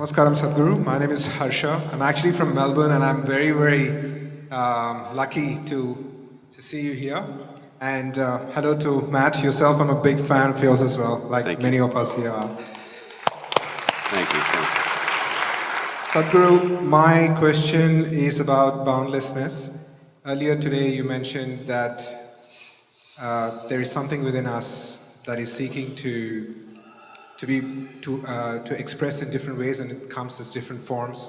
Namaskaram Sadhguru. My name is Harsha. I'm actually from Melbourne and I'm very lucky to see you here. And hello to Matt, yourself. I'm a big fan of yours as well, like many of us here are. Thank you. Sadhguru, my question is about boundlessness. Earlier today you mentioned that there is something within us that is seeking to express in different ways, and it comes as different forms.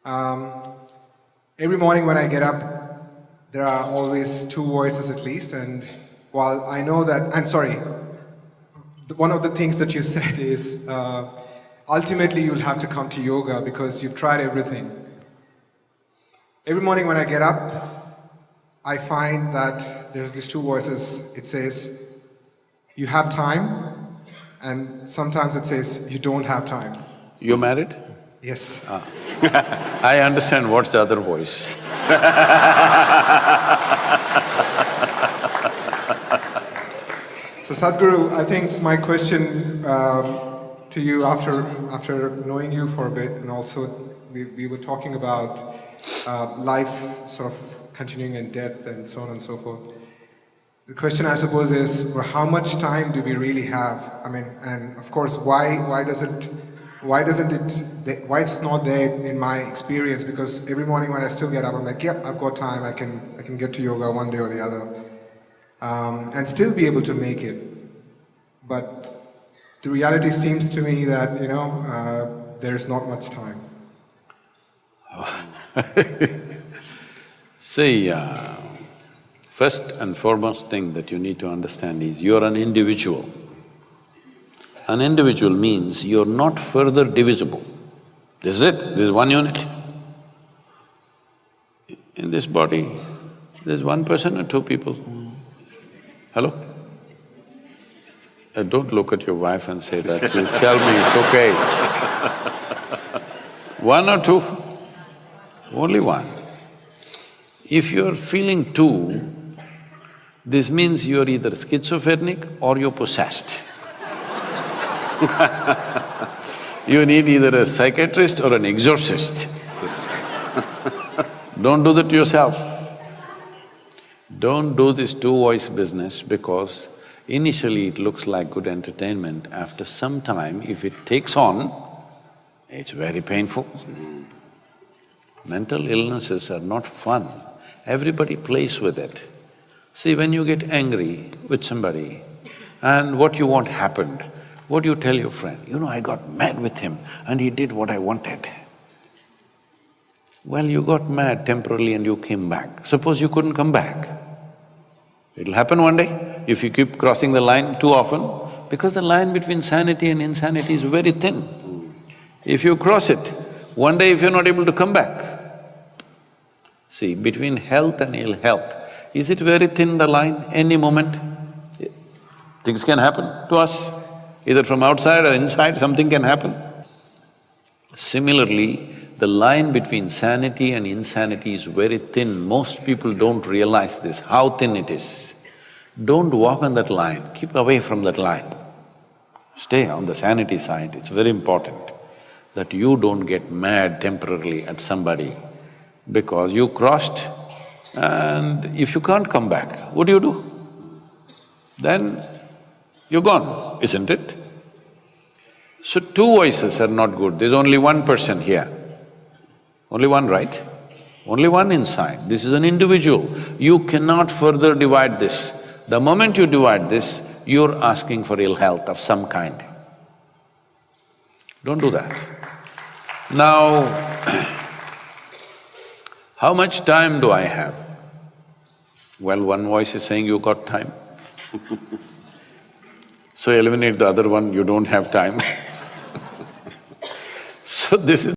Every morning when I get up, there are always two voices at least, and while I know that, I'm sorry, one of the things that you said is ultimately you'll have to come to yoga because you've tried everything. Every morning when I get up, I find that there's these two voices. It says, you have time, and sometimes it says, you don't have time. You're married? Yes. I understand what's the other voice. So Sadhguru, I think my question to you after knowing you for a bit, and also we were talking about life sort of continuing in death and so on and so forth. The question, I suppose, is well, how much time do we really have? I mean, and of course, why it's not there in my experience? Because every morning when I still get up, I'm like, yep, I've got time. I can get to yoga one day or the other, and still be able to make it. But the reality seems to me that there's not much time. See, first and foremost thing that you need to understand is you're an individual. An individual means you're not further divisible. This is it, this is one unit. In this body, there's one person or two people. Hello? Don't look at your wife and say that, you tell me it's okay. One or two? Only one. If you're feeling two, this means you're either schizophrenic or you're possessed. You need either a psychiatrist or an exorcist. Don't do that to yourself. Don't do this two-voice business because initially it looks like good entertainment. After some time, if it takes on, it's very painful. Mental illnesses are not fun. Everybody plays with it. See, when you get angry with somebody and what you want happened, what do you tell your friend? I got mad with him and he did what I wanted. Well, you got mad temporarily and you came back. Suppose you couldn't come back. It'll happen one day if you keep crossing the line too often, because the line between sanity and insanity is very thin. If you cross it, one day if you're not able to come back, see, between health and ill health, is it very thin, the line? Any moment, things can happen to us. Either from outside or inside, something can happen. Similarly, the line between sanity and insanity is very thin. Most people don't realize this, how thin it is. Don't walk on that line, keep away from that line. Stay on the sanity side, it's very important that you don't get mad temporarily at somebody because you crossed, and if you can't come back, what do? Then you're gone, isn't it? So two voices are not good, there's only one person here. Only one, right? Only one inside, this is an individual. You cannot further divide this. The moment you divide this, you're asking for ill health of some kind. Don't do that. Now, how much time do I have? Well, one voice is saying you got time. So eliminate the other one, you don't have time. So this is